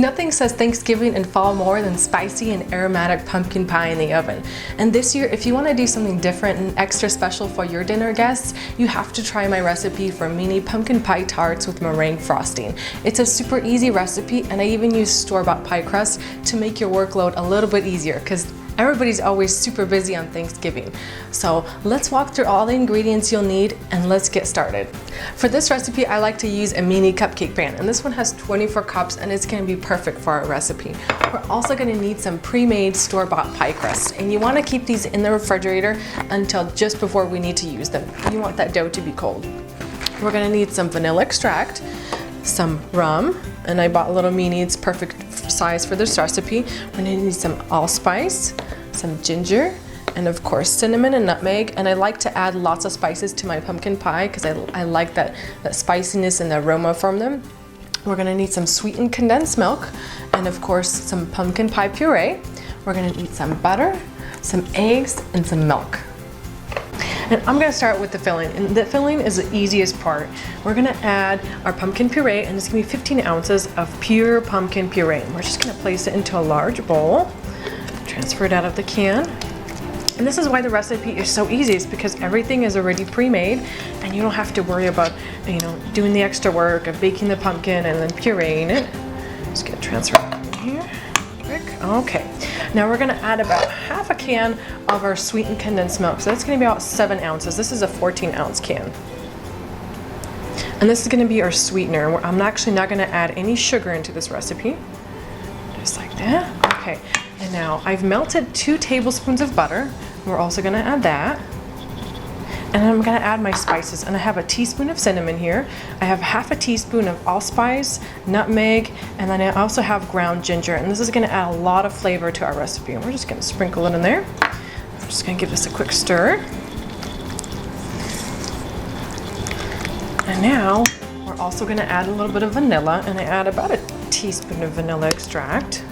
Nothing says Thanksgiving and fall more than spicy and aromatic pumpkin pie in the oven. And this year, if you want to do something different and extra special for your dinner guests, you have to try my recipe for mini pumpkin pie tarts with meringue frosting. It's a super easy recipe, and I even use store-bought pie crust to make your workload a little bit easier because everybody's always super busy on Thanksgiving. So let's walk through all the ingredients you'll need and let's get started. For this recipe, I like to use a mini cupcake pan, and this one has 24 cups and it's gonna be perfect for our recipe. We're also gonna need some pre-made store-bought pie crust, and you wanna keep these in the refrigerator until just before we need to use them. You want that dough to be cold. We're gonna need some vanilla extract, some rum, and I bought little mini, it's perfect size for this recipe. We're gonna need some allspice, some ginger, and of course cinnamon and nutmeg. And I like to add lots of spices to my pumpkin pie because I like that spiciness and the aroma from them. We're gonna need some sweetened condensed milk, and of course some pumpkin pie puree. We're gonna need some butter, some eggs, and some milk. And I'm gonna start with the filling, and the filling is the easiest part. We're gonna add our pumpkin puree, and it's gonna be 15 ounces of pure pumpkin puree. And we're just gonna place it into a large bowl, transfer it out of the can. And this is why the recipe is so easy, is because everything is already pre-made, and you don't have to worry about, doing the extra work of baking the pumpkin and then pureeing it. Just gonna transfer it in here, quick. Okay. Now we're gonna add about half a can of our sweetened condensed milk. So that's gonna be about 7 ounces. This is a 14-ounce can. And this is gonna be our sweetener. I'm actually not gonna add any sugar into this recipe. Just like that. Okay, and now I've melted 2 tablespoons of butter. We're also gonna add that. And I'm gonna add my spices, and I have a teaspoon of cinnamon here. I have half a teaspoon of allspice, nutmeg, and then I also have ground ginger. And this is gonna add a lot of flavor to our recipe. And we're just gonna sprinkle it in there. I'm just gonna give this a quick stir. And now we're also gonna add a little bit of vanilla, and I add about a teaspoon of vanilla extract.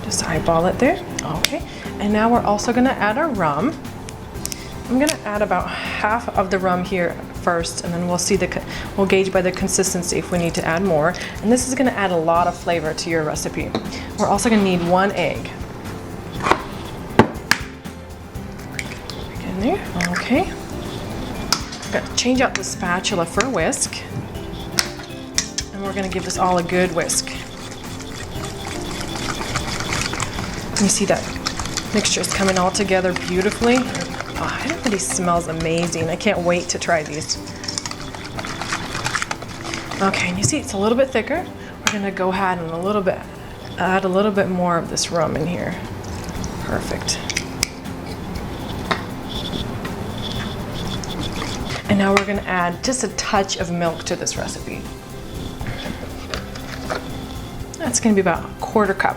Just eyeball it there. Okay. And now we're also gonna add our rum. I'm gonna add about half of the rum here first, and then we'll gauge by the consistency if we need to add more. And this is gonna add a lot of flavor to your recipe. We're also gonna need 1 egg. In there, okay. Gonna change out the spatula for a whisk, and we're gonna give this all a good whisk. You see that mixture is coming all together beautifully. Oh, everybody smells amazing. I can't wait to try these. Okay, and you see it's a little bit thicker. We're gonna go ahead and add a little bit more of this rum in here. Perfect. And now we're gonna add just a touch of milk to this recipe. That's gonna be about a 1/4 cup.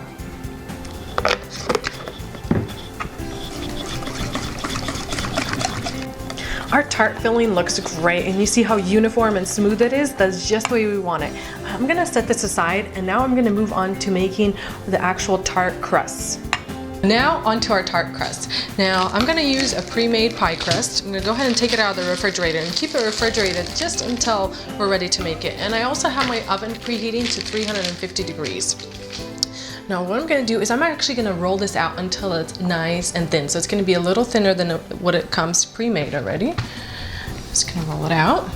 Our tart filling looks great, and you see how uniform and smooth it is? That's just the way we want it. I'm gonna set this aside, and now I'm gonna move on to making the actual tart crusts. Now onto our tart crust. Now I'm gonna use a pre-made pie crust. I'm gonna go ahead and take it out of the refrigerator and keep it refrigerated just until we're ready to make it. And I also have my oven preheating to 350 degrees. Now what I'm gonna do is I'm actually gonna roll this out until it's nice and thin. So it's gonna be a little thinner than what it comes pre-made already. Just gonna roll it out.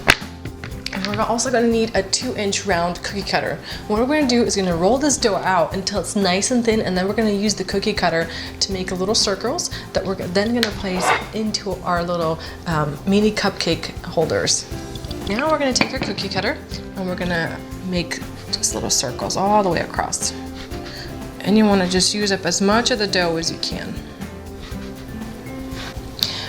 And we're also gonna need a 2-inch round cookie cutter. What we're gonna do is gonna roll this dough out until it's nice and thin, and then we're gonna use the cookie cutter to make little circles that we're then gonna place into our little mini cupcake holders. Now we're gonna take our cookie cutter and we're gonna make just little circles all the way across. And you want to just use up as much of the dough as you can.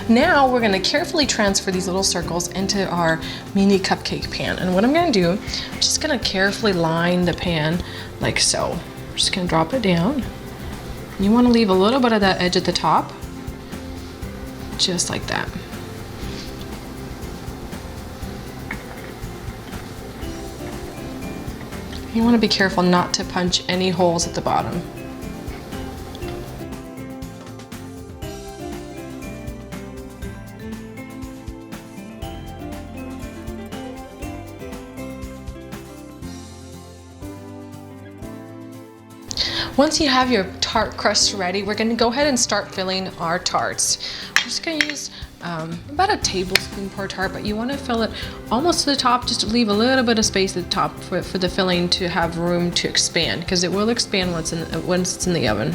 Now we're going to carefully transfer these little circles into our mini cupcake pan. And what I'm going to do, I'm just going to carefully line the pan like so. I'm just going to drop it down. You want to leave a little bit of that edge at the top, just like that. You want to be careful not to punch any holes at the bottom. Once you have your tart crust ready, we're gonna go ahead and start filling our tarts. I'm just gonna use about a tablespoon per tart, but you wanna fill it almost to the top, just to leave a little bit of space at the top for the filling to have room to expand, because it will expand once it's in the oven.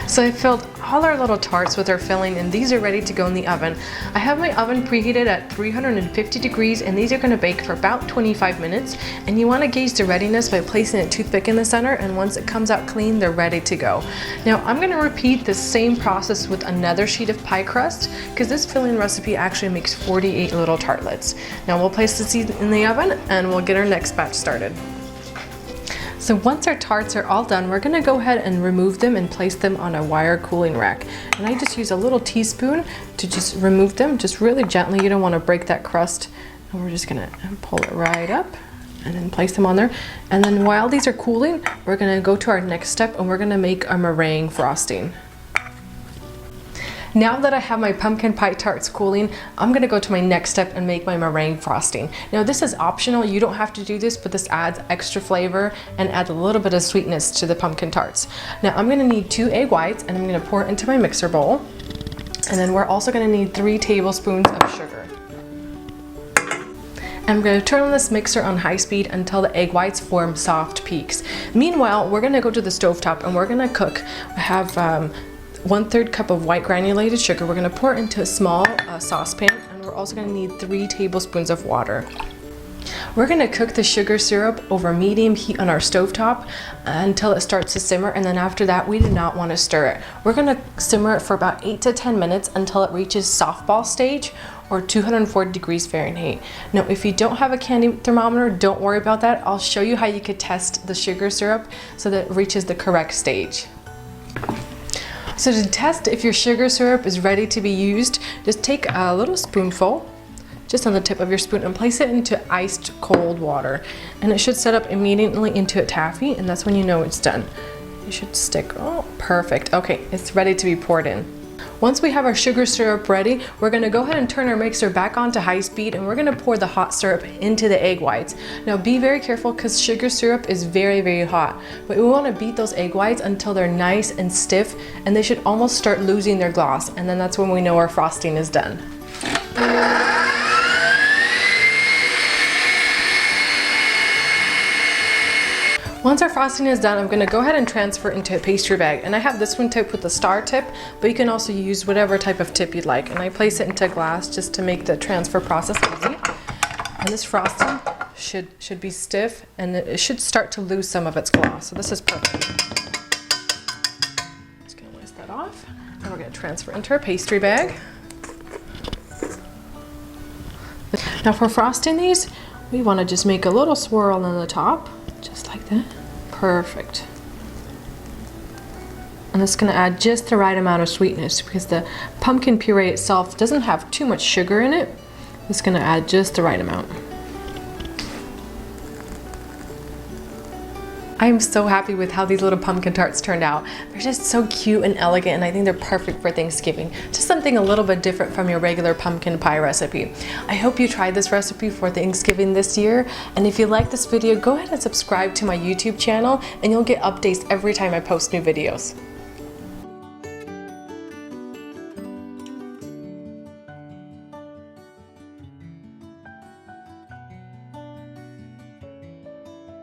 So I filled all our little tarts with our filling, and these are ready to go in the oven. I have my oven preheated at 350 degrees, and these are gonna bake for about 25 minutes. And you wanna gauge the readiness by placing a toothpick in the center, and once it comes out clean, they're ready to go. Now I'm gonna repeat the same process with another sheet of pie crust, because this filling recipe actually makes 48 little tartlets. Now we'll place the seed in the oven, and we'll get our next batch started. So once our tarts are all done, we're gonna go ahead and remove them and place them on a wire cooling rack. And I just use a little teaspoon to just remove them, just really gently. You don't wanna break that crust. And we're just gonna pull it right up and then place them on there. And then while these are cooling, we're gonna go to our next step, and we're gonna make our meringue frosting. Now that I have my pumpkin pie tarts cooling, I'm gonna go to my next step and make my meringue frosting. Now this is optional, you don't have to do this, but this adds extra flavor and adds a little bit of sweetness to the pumpkin tarts. Now I'm gonna need 2 egg whites, and I'm gonna pour it into my mixer bowl. And then we're also gonna need 3 tablespoons of sugar. I'm going to turn on this mixer on high speed until the egg whites form soft peaks. Meanwhile, we're gonna go to the stovetop and we're gonna cook. I have 1/3 cup of white granulated sugar. We're gonna pour it into a small saucepan, and we're also gonna need 3 tablespoons of water. We're gonna cook the sugar syrup over medium heat on our stovetop until it starts to simmer, and then after that, we do not wanna stir it. We're gonna simmer it for about 8 to 10 minutes until it reaches softball stage, or 240 degrees Fahrenheit. Now, if you don't have a candy thermometer, don't worry about that. I'll show you how you could test the sugar syrup so that it reaches the correct stage. So to test if your sugar syrup is ready to be used, just take a little spoonful, just on the tip of your spoon, and place it into iced cold water. And it should set up immediately into a taffy, and that's when you know it's done. It should stick, oh, perfect. Okay, it's ready to be poured in. Once we have our sugar syrup ready, we're gonna go ahead and turn our mixer back on to high speed, and we're gonna pour the hot syrup into the egg whites. Now be very careful, because sugar syrup is very, very hot. But we wanna beat those egg whites until they're nice and stiff, and they should almost start losing their gloss, and then that's when we know our frosting is done. Once our frosting is done, I'm gonna go ahead and transfer it into a pastry bag. And I have this one tipped with a star tip, but you can also use whatever type of tip you'd like. And I place it into glass just to make the transfer process easy. And this frosting should be stiff, and it should start to lose some of its gloss. So this is perfect. Just gonna whisk that off. And we're gonna transfer into our pastry bag. Now for frosting these, we wanna just make a little swirl on the top. Just like that. Perfect. And it's gonna add just the right amount of sweetness, because the pumpkin puree itself doesn't have too much sugar in it. It's gonna add just the right amount. I'm so happy with how these little pumpkin tarts turned out. They're just so cute and elegant, and I think they're perfect for Thanksgiving. Just something a little bit different from your regular pumpkin pie recipe. I hope you tried this recipe for Thanksgiving this year, and if you like this video, go ahead and subscribe to my YouTube channel, and you'll get updates every time I post new videos.